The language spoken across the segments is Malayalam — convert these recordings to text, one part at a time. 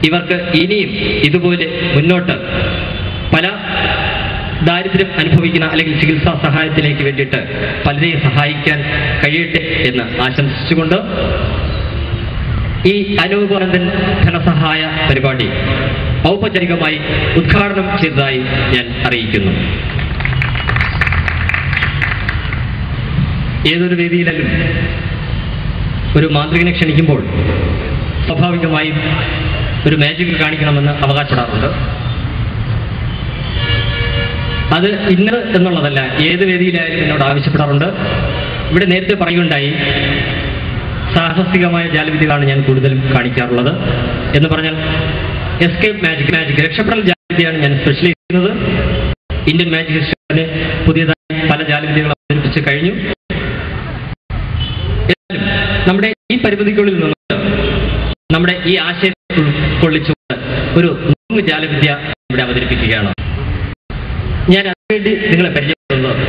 ഇവർക്ക് ഇനിയും ഇതുപോലെ മുന്നോട്ട് പല ദാരിദ്ര്യം അനുഭവിക്കുന്ന അല്ലെങ്കിൽ ചികിത്സാ സഹായത്തിലേക്ക് വേണ്ടിയിട്ട് പലരെയും സഹായിക്കാൻ കഴിയട്ടെ എന്ന് ആശംസിച്ചുകൊണ്ട് ഈ അനൂപാനന്ദൻ ധനസഹായ പരിപാടി ഔപചാരികമായി ഉദ്ഘാടനം ചെയ്തതായി ഞാൻ അറിയിക്കുന്നു. ഏതൊരു വേദിയിലും ഒരു മാന്ത്രികനെ ക്ഷണിക്കുമ്പോൾ സ്വാഭാവികമായും ഒരു മാജിക് കാണിക്കണമെന്ന് അവകാശപ്പെടാറുണ്ട്. അത് ഇന്നത് എന്നുള്ളതല്ല, ഏത് വേദിയിലായാലും എന്നോട് ആവശ്യപ്പെടാറുണ്ട്. ഇവിടെ നേരത്തെ പറയുകയുണ്ടായി, സാഹസികമായ ജാലവിദ്യകളാണ് ഞാൻ കൂടുതലും കാണിക്കാറുള്ളത് എന്ന് പറഞ്ഞാൽ എസ്കേപ്പ് മാജിക് രക്ഷപ്പെടൽ ജാലവിദ്യയാണ് ഞാൻ സ്പെഷ്യലൈസ് ചെയ്യുന്നത്. ഇന്ത്യൻ മാജിക് സിസ്റ്റത്തിന് പുതിയതായി പല ജാലവിദ്യകൾ അവതരിപ്പിച്ച് കഴിഞ്ഞു. നമ്മുടെ ഈ പരിമിതിക്കുള്ളിൽ നിന്നുകൊണ്ട് നമ്മുടെ ഈ ആശയത്തെ ഉൾക്കൊള്ളിച്ചുകൊണ്ട് ഒരു നുറുങ്ങ് ജാലവിദ്യ ഇവിടെ അവതരിപ്പിക്കുകയാണ്. ഞാൻ അതിനുവേണ്ടി നിങ്ങളെ പരിചയപ്പെടുന്നത്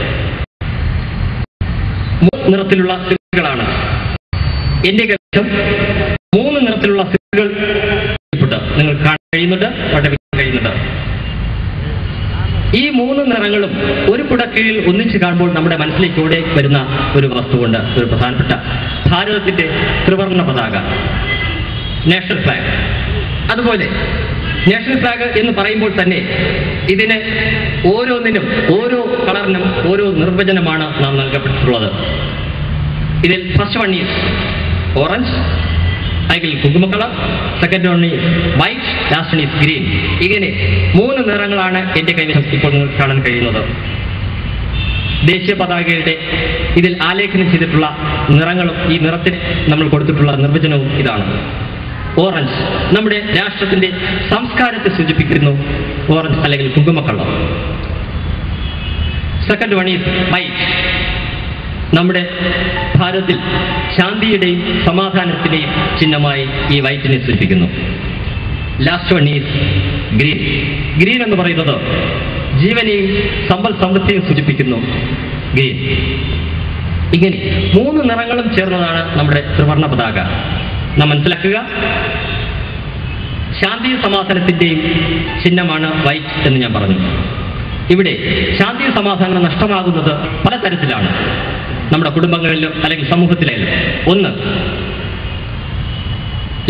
3 നിറത്തിലുള്ള സിറുകളാണ്. എന്റെ കൈവശം 3 നിറത്തിലുള്ള സിറുകൾ നിങ്ങൾ കാണാൻ കഴിയുന്നുണ്ട്, കഴിയുന്നുണ്ട്. ഈ 3 നിറങ്ങളും ഒരു കുടക്കീഴിൽ ഒന്നിച്ച് കാണുമ്പോൾ നമ്മുടെ മനസ്സിലേക്ക് ഓടി വരുന്ന ഒരു വസ്തുവുണ്ട്, ഒരു പ്രധാനപ്പെട്ട ഭാരതത്തിന്റെ ത്രിവർണ്ണ പതാക, നാഷണൽ ഫ്ലാഗ്. അതുപോലെ നാഷണൽ ഫ്ലാഗ് എന്ന് പറയുമ്പോൾ തന്നെ ഇതിന് ഓരോന്നിനും ഓരോ കളറിനും ഓരോ നിർവചനമാണ് നാം നൽകപ്പെട്ടിട്ടുള്ളത്. ഇതിൽ ഫസ്റ്റ് വൺ ഈസ് ഓറഞ്ച്, അല്ലെങ്കിൽ കുങ്കുമ colour, second one is white, last one is green. ഇങ്ങനെ 3 നിറങ്ങളാണ് എന്റെ കൈവശം ഇപ്പോൾ നിങ്ങൾക്ക് കാണാൻ കഴിയുന്നത്. ദേശീയ പതാകയുടെ ഇതിൽ ആലേഖനം ചെയ്തിട്ടുള്ള നിറങ്ങളും ഈ നിറത്തിന് നമ്മൾ കൊടുത്തിട്ടുള്ള നിർവചനവും ഇതാണ്. ഓറഞ്ച് നമ്മുടെ രാഷ്ട്രത്തിന്റെ സംസ്കാരത്തെ സൂചിപ്പിക്കുന്നു, ഓറഞ്ച് അല്ലെങ്കിൽ കുങ്കുമ colour. Second one is white, നമ്മുടെ ഭാരതത്തിൽ ശാന്തിയുടെയും സമാധാനത്തിന്റെയും ചിഹ്നമായി ഈ വൈറ്റിനെ സൂചിപ്പിക്കുന്നു. Last one is green. Green എന്ന് പറയുന്നത് ജീവനെയും സമ്പൽ സമൃദ്ധിയും സൂചിപ്പിക്കുന്നു, ഗ്രീൻ. ഇങ്ങനെ 3 നിറങ്ങളും ചേർന്നതാണ് നമ്മുടെ ത്രിവർണ്ണ പതാക. നാം മനസ്സിലാക്കുക, ശാന്തിയും സമാധാനത്തിന്റെയും ചിഹ്നമാണ് വൈറ്റ് എന്ന് ഞാൻ പറഞ്ഞു. ഇവിടെ ശാന്തിയും സമാധാനം നഷ്ടമാകുന്നത് പലതരത്തിലാണ്, നമ്മുടെ കുടുംബങ്ങളിലും അല്ലെങ്കിൽ സമൂഹത്തിലായാലും. ഒന്ന്,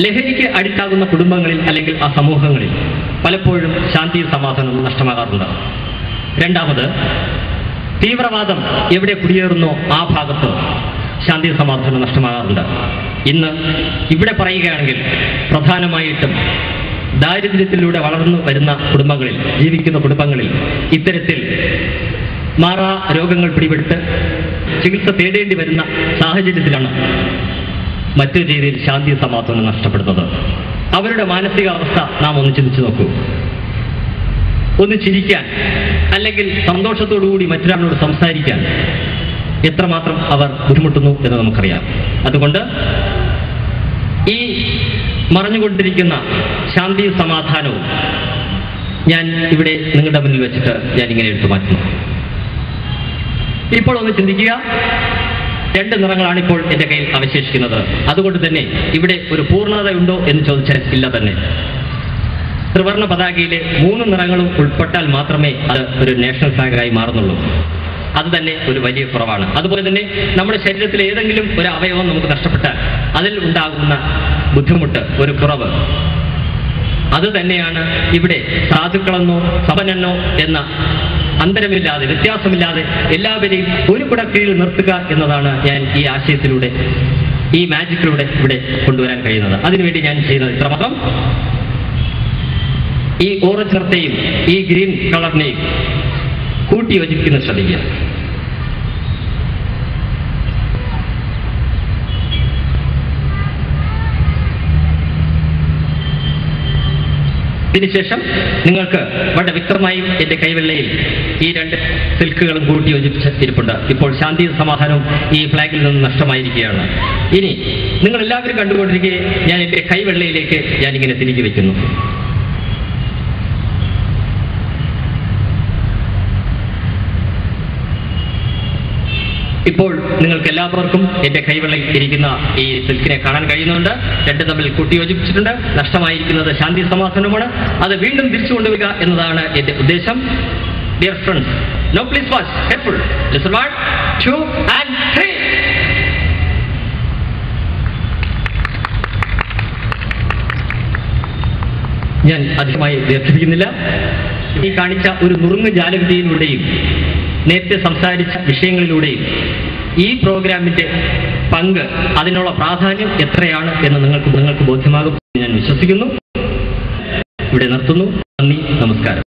ലഹരിക്ക് അഡിക്റ്റാകുന്ന കുടുംബങ്ങളിൽ അല്ലെങ്കിൽ ആ സമൂഹങ്ങളിൽ പലപ്പോഴും ശാന്തിയും സമാധാനവും നഷ്ടമാകാറുണ്ട്. രണ്ടാമത്, തീവ്രവാദം എവിടെ കുടിയേറുന്നോ ആ ഭാഗത്ത് ശാന്തിയും സമാധാനവും നഷ്ടമാകാറുണ്ട്. ഇന്ന് ഇവിടെ പറയുകയാണെങ്കിൽ പ്രധാനമായിട്ടും ദാരിദ്ര്യത്തിലൂടെ വളർന്നു വരുന്ന കുടുംബങ്ങളിൽ ജീവിക്കുന്ന കുടുംബങ്ങളിൽ ഇത്തരത്തിൽ മാറാ രോഗങ്ങൾ പിടിപെട്ട് ചികിത്സ തേടേണ്ടി വരുന്ന സാഹചര്യത്തിലാണ് മറ്റൊരു രീതിയിൽ ശാന്തി സമാധാനം നഷ്ടപ്പെടുന്നത്. അവരുടെ മാനസികാവസ്ഥ നാം ഒന്ന് ചിന്തിച്ചു നോക്കൂ. ഒന്ന് ചിരിക്കാൻ അല്ലെങ്കിൽ സന്തോഷത്തോടുകൂടി മറ്റൊരാളോട് സംസാരിക്കാൻ എത്രമാത്രം അവർ ബുദ്ധിമുട്ടുന്നു എന്ന് നമുക്കറിയാം. അതുകൊണ്ട് ഈ മറഞ്ഞുകൊണ്ടിരിക്കുന്ന ശാന്തിയും സമാധാനവും ഞാൻ ഇവിടെ നിങ്ങളുടെ മുന്നിൽ വെച്ചിട്ട് ഞാനിങ്ങനെ എടുത്തു മാറ്റുന്നു. ഇപ്പോൾ ഒന്ന് ചിന്തിക്കുക, 2 നിറങ്ങളാണ് ഇപ്പോൾ എൻ്റെ കയ്യിൽ അവശേഷിക്കുന്നത്. അതുകൊണ്ട് തന്നെ ഇവിടെ ഒരു പൂർണ്ണതയുണ്ടോ എന്ന് ചോദിച്ചാൽ ഇല്ല തന്നെ. ത്രിവർണ്ണ പതാകയിലെ 3 നിറങ്ങളും ഉൾപ്പെട്ടാൽ മാത്രമേ അത് ഒരു നാഷണൽ ഫ്ലാഗായി മാറുന്നുള്ളൂ. അത് തന്നെ ഒരു വലിയ കുറവാണ്. അതുപോലെ തന്നെ നമ്മുടെ ശരീരത്തിലെ ഏതെങ്കിലും ഒരു അവയവം നമുക്ക് നഷ്ടപ്പെട്ടാൽ അതിൽ ഉണ്ടാകുന്ന ബുദ്ധിമുട്ട്, ഒരു കുറവ്, അത് തന്നെയാണ് ഇവിടെ സാധുക്കളെന്നോ സമ്പന്നനോ എന്ന അന്തരമില്ലാതെ വ്യത്യാസമില്ലാതെ എല്ലാവരെയും ഒരു കുടക്കീഴിൽ നിർത്തുക എന്നതാണ് ഞാൻ ഈ ആശയത്തിലൂടെ, ഈ മാജിക്കിലൂടെ ഇവിടെ കൊണ്ടുവരാൻ കഴിയുന്നത്. അതിനുവേണ്ടി ഞാൻ ചെയ്യുന്നത് ഇത്രമാത്രം. ഈ ഓറഞ്ച് നിറത്തെയും ഈ ഗ്രീൻ കളറിനെയും കൂട്ടി യോജിപ്പിക്കുന്ന ശ്രദ്ധിക്കുക. ഇതിനുശേഷം നിങ്ങൾക്ക് വളരെ വ്യക്തമായും എൻ്റെ കൈവെള്ളയിൽ ഈ 2 സിൽക്കുകളും കൂട്ടി യോജിപ്പിച്ച് ഇരിപ്പുണ്ട്. ഇപ്പോൾ ശാന്തിയും സമാധാനവും ഈ ഫ്ലാഗിൽ നിന്ന് നഷ്ടമായിരിക്കുകയാണ്. ഇനി നിങ്ങൾ എല്ലാവരും കണ്ടുകൊണ്ടിരിക്കുകയെ ഞാൻ എൻ്റെ കൈവെള്ളയിലേക്ക് ഞാനിങ്ങനെ തിരികെ വയ്ക്കുന്നു. ഇപ്പോൾ നിങ്ങൾക്ക് എല്ലാവർക്കും എന്റെ കൈവെള്ളയിൽ ഇരിക്കുന്ന ഈ സിൽക്കിനെ കാണാൻ കഴിയുന്നുണ്ട്. രണ്ട് തമ്മിൽ കൂട്ടിയോജിപ്പിച്ചിട്ടുണ്ട്. നഷ്ടമായിരിക്കുന്നത് ശാന്തി സമാധാനമാണ്. അത് വീണ്ടും തിരിച്ചു കൊണ്ടുവരിക എന്നതാണ് എന്റെ ഉദ്ദേശം. Dear friends, no please watch careful. Listen 1, 2 and 3. ഞാൻ അധികമായി ദീർഘിപ്പിക്കുന്നില്ല. ഈ കാണിച്ച ഒരു നുറുങ്ങ് ജാലവിദ്യയിലൂടെയും നേരത്തെ സംസാരിച്ച വിഷയങ്ങളിലൂടെയും ഈ പ്രോഗ്രാമിന്റെ പങ്ക്, അതിനുള്ള പ്രാധാന്യം എത്രയാണ് എന്ന് നിങ്ങൾക്ക് ബോധ്യമാകും ഞാൻ വിശ്വസിക്കുന്നു. ഇവിടെ നിർത്തുന്നു. നന്ദി, നമസ്കാരം.